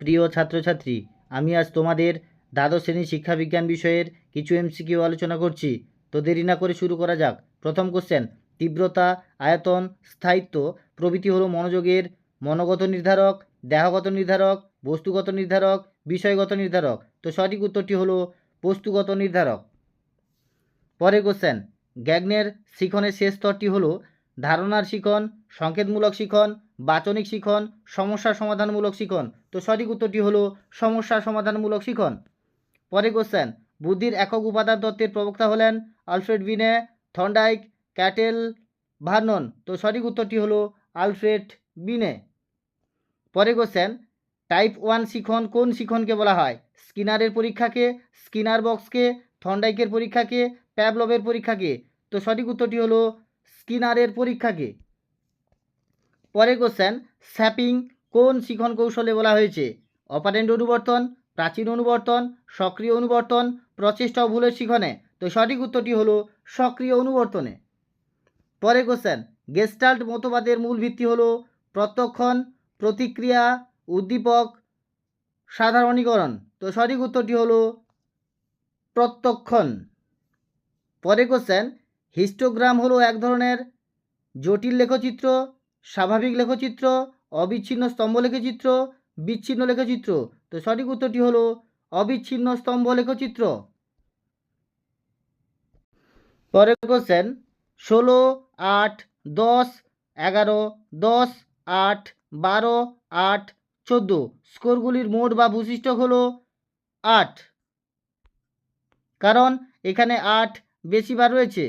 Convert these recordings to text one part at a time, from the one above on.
প্রিয় ছাত্রছাত্রী, আমি আজ তোমাদের দ্বাদশ শ্রেণীর শিক্ষাবিজ্ঞান বিষয়ের কিছু এমসিকিউ আলোচনা করছি। তো দেরি না করে শুরু করা যাক। প্রথম কোশ্চেন, তীব্রতা, আয়তন, স্থায়িত্ব প্রভৃতি হলো মনোযোগের মনোগত নির্ধারক, দেহগত নির্ধারক, বস্তুগত নির্ধারক, বিষয়গত নির্ধারক। তো সঠিক উত্তরটি হলো বস্তুগত নির্ধারক। পরের কোশ্চেন, গ্যাগনের শিখনের শেষ স্তরটি হলো ধারণার শিখন, সংকেতমূলক শিখন, বাচনিক শিখন, সমস্যা সমাধানমূলক শিখন। তো সঠিক উত্তরটি হলো সমস্যা সমাধানমূলক শিখন। পরের কোশ্চেন, বুদ্ধির একক উপাদান তত্ত্বের প্রবক্তা হলেন আলফ্রেড বিনে, থর্নডাইক, ক্যাটেল, ভার্নন। তো সঠিক উত্তরটি হলো আলফ্রেড বিনে। পরের কোশ্চেন, টাইপ 1 শিখন কোন শিখনকে বলা হয়? স্কিনারের পরীক্ষাকে, স্কিনার বক্সকে, থর্নডাইকের পরীক্ষাকে, প্যাভলভের পরীক্ষাকে। তো সঠিক উত্তরটি হলো স্কিনারের পরীক্ষাকে। পরের কোশ্চেন, স্যাপিং কোন শিখন কৌশলে বলা হয়েছে? অপারেন্ট অনুবর্তন, প্রাচীন অনুবর্তন, সক্রিয় অনুবর্তন, প্রচেষ্টা ও ভুলের শিখনে। তো সঠিক উত্তরটি হলো সক্রিয় অনুবর্তনে। পরের কোশ্চেন, গেস্টাল্ট মতবাদের মূল ভিত্তি হলো প্রত্যক্ষণ, প্রতিক্রিয়া, উদ্দীপক, সাধারণীকরণ। তো সঠিক উত্তরটি হলো প্রত্যক্ষণ। পরের কোশ্চেন, হিস্টোগ্রাম হলো এক ধরনের জটিল লেখচিত্র, স্বাভাবিক লেখচিত্র, অবিচ্ছিন্ন স্তম্ভ লেখচিত্র, বিচ্ছিন্ন লেখচিত্র। তো সঠিক উত্তরটি হলো অবিচ্ছিন্ন স্তম্ভ লেখচিত্র। পরের কোশ্চেন, 16, 8, 10, 11, 10, 8, 12, 8, 14 স্কোরগুলির মোট বা ভূশিষ্ঠক হলো 8, কারণ এখানে 8 বেশিবার রয়েছে।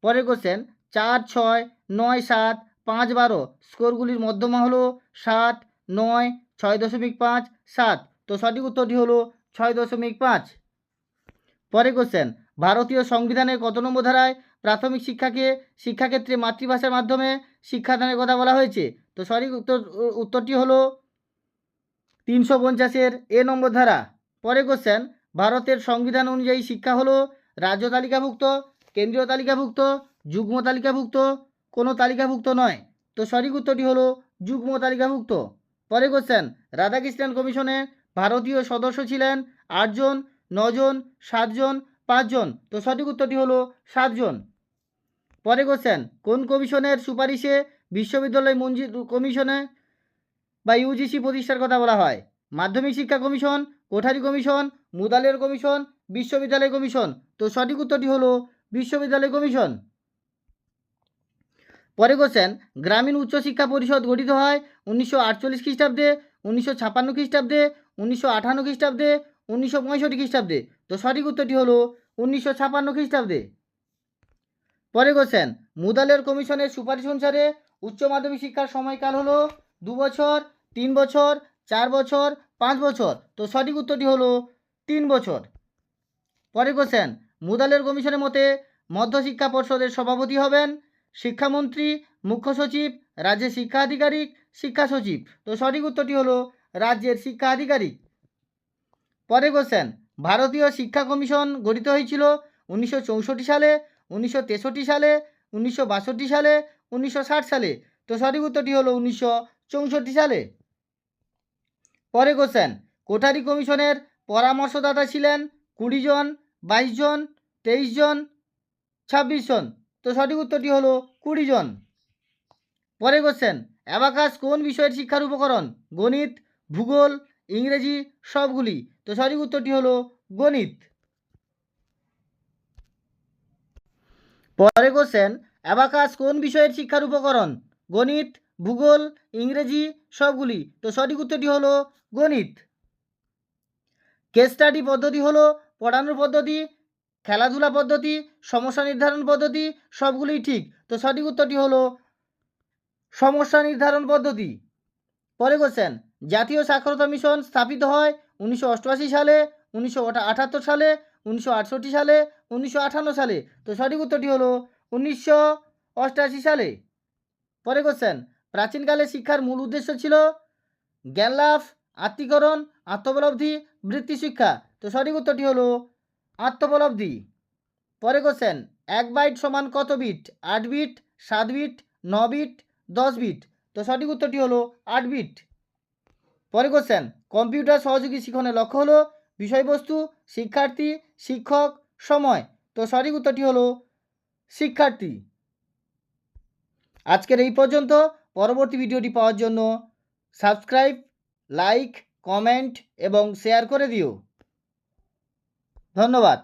পরের কোশ্চেন, 4, 6, 9, 7, 5, 12 স্কোরগুলির মধ্যমা হলো 7, 9, 6.5, 7। তো সঠিক উত্তরটি হলো 6.5। পরের কোশ্চেন, ভারতীয় সংবিধানের কত নম্বর ধারায় প্রাথমিক শিক্ষাক্ষেত্রে মাতৃভাষার মাধ্যমে শিক্ষাদানের কথা বলা হয়েছে? তো সঠিক উত্তরটি হলো 350-এর এ নম্বর ধারা। পরের কোশ্চেন, ভারতের সংবিধান অনুযায়ী শিক্ষা হলো রাজ্য তালিকাভুক্ত, কেন্দ্রীয় তালিকাভুক্ত, যুগ্ম তালিকাভুক্ত, কোনো তালিকাভুক্ত নয়। তো সঠিক উত্তরটি হলো যুগ্ম তালিকাভুক্ত। পরের কোশ্চেন, রাধাকৃষ্ণন কমিশনে ভারতীয় সদস্য ছিলেন 8 জন, 9 জন, 7 জন, 5 জন। তো সঠিক উত্তরটি হলো 7 জন। পরের কোশ্চেন, কোন কমিশনের সুপারিশে বিশ্ববিদ্যালয় কমিশনে বা ইউজিসি প্রতিষ্ঠার কথা বলা হয়? মাধ্যমিক শিক্ষা commission, Kothari commission, Mudaliar commission, বিশ্ববিদ্যালয় কমিশন। তো সঠিক উত্তরটি হলো বিশ্ববিদ্যালয় কমিশন। পরে কোশ্চেন, গ্রামীণ উচ্চশিক্ষা পরিষদ গঠিত হয় 1948 খ্রিস্টাব্দে, 1956 খ্রিস্টাব্দে, 1958 খ্রিস্টাব্দে, 1965 খ্রিস্টাব্দে। তো সঠিক উত্তরটি হলো 1956 খ্রিস্টাব্দে। পরে কোশ্চেন, মুদালিয়ার কমিশনের সুপারিশ অনুসারে উচ্চ মাধ্যমিক শিক্ষার সময়কাল হলো 2 বছর, 3 বছর, 4 বছর, 5 বছর। তো সঠিক উত্তরটি হলো 3 বছর। পরে কোশ্চেন, মুদালিয়ার কমিশনের মতে মধ্যশিক্ষা পর্ষদের সভাপতি হবেন শিক্ষামন্ত্রী, মুখ্য সচিব, রাজ্যের শিক্ষা আধিকারিক, শিক্ষা সচিব। তো সঠিক উত্তরটি হলো রাজ্যের শিক্ষা আধিকারিক। পরে কোশ্চেন, ভারতীয় শিক্ষা কমিশন গঠিত হয়েছিল 1964 সালে, 1963 সালে, 1962 সালে, 1960 সালে। তো সঠিক উত্তরটি হলো 1964 সালে। পরে কোশ্চেন, কোঠারি কমিশনের পরামর্শদাতা ছিলেন 20 জন, 22 জন, 23 জন, 26 জন। তো সঠিক উত্তরটি হলো 20 জন। পরে কোশ্চেন, অ্যাবাকাস কোন বিষয়ের শিক্ষার উপকরণ? গণিত, ভূগোল, ইংরেজি, সবগুলি। তো সঠিক উত্তরটি হলো গণিত। পরে কোশ্চেন, অ্যাবাকাস কোন বিষয়ের শিক্ষার উপকরণ? গণিত, ভূগোল, ইংরেজি, সবগুলি। তো সঠিক উত্তরটি হলো গণিত। কেস স্টাডি পদ্ধতি হলো পড়ানোর পদ্ধতি, খেলাধুলা পদ্ধতি, সমস্যা নির্ধারণ পদ্ধতি, সবগুলিই ঠিক। তো সঠিক উত্তরটি হলো সমস্যা নির্ধারণ পদ্ধতি। পরে কোশ্চেন, জাতীয় সাক্ষরতা মিশন স্থাপিত হয় 1988 সালে, 1978 সালে, 1968 সালে, 1958 সালে। তো সঠিক উত্তরটি হলো 1988 সালে। পরে কোশ্চেন, প্রাচীনকালে শিক্ষার মূল উদ্দেশ্য ছিল জ্ঞান লাভ, আত্মীকরণ, আত্মোপলব্ধি, বৃত্তি শিক্ষা। তো সঠিক উত্তরটি হলো আত্মোপলব্ধি। পরে কোশ্চেন, 1 বাইট সমান কত bit? 8 bit, 7 bit, 9 bit, 10 bit. তো সঠিক উত্তরটি হলো 8 বিট। পরে কোশ্চেন, কম্পিউটার সহযোগী শিক্ষণের লক্ষ্য হলো বিষয়বস্তু, শিক্ষার্থী, শিক্ষক, সময়। তো সঠিক উত্তরটি হলো শিক্ষার্থী। আজকের এই পর্যন্ত। পরবর্তী ভিডিওটি পাওয়ার জন্য সাবস্ক্রাইব, লাইক, কমেন্ট এবং শেয়ার করে দিও। ধন্যবাদ।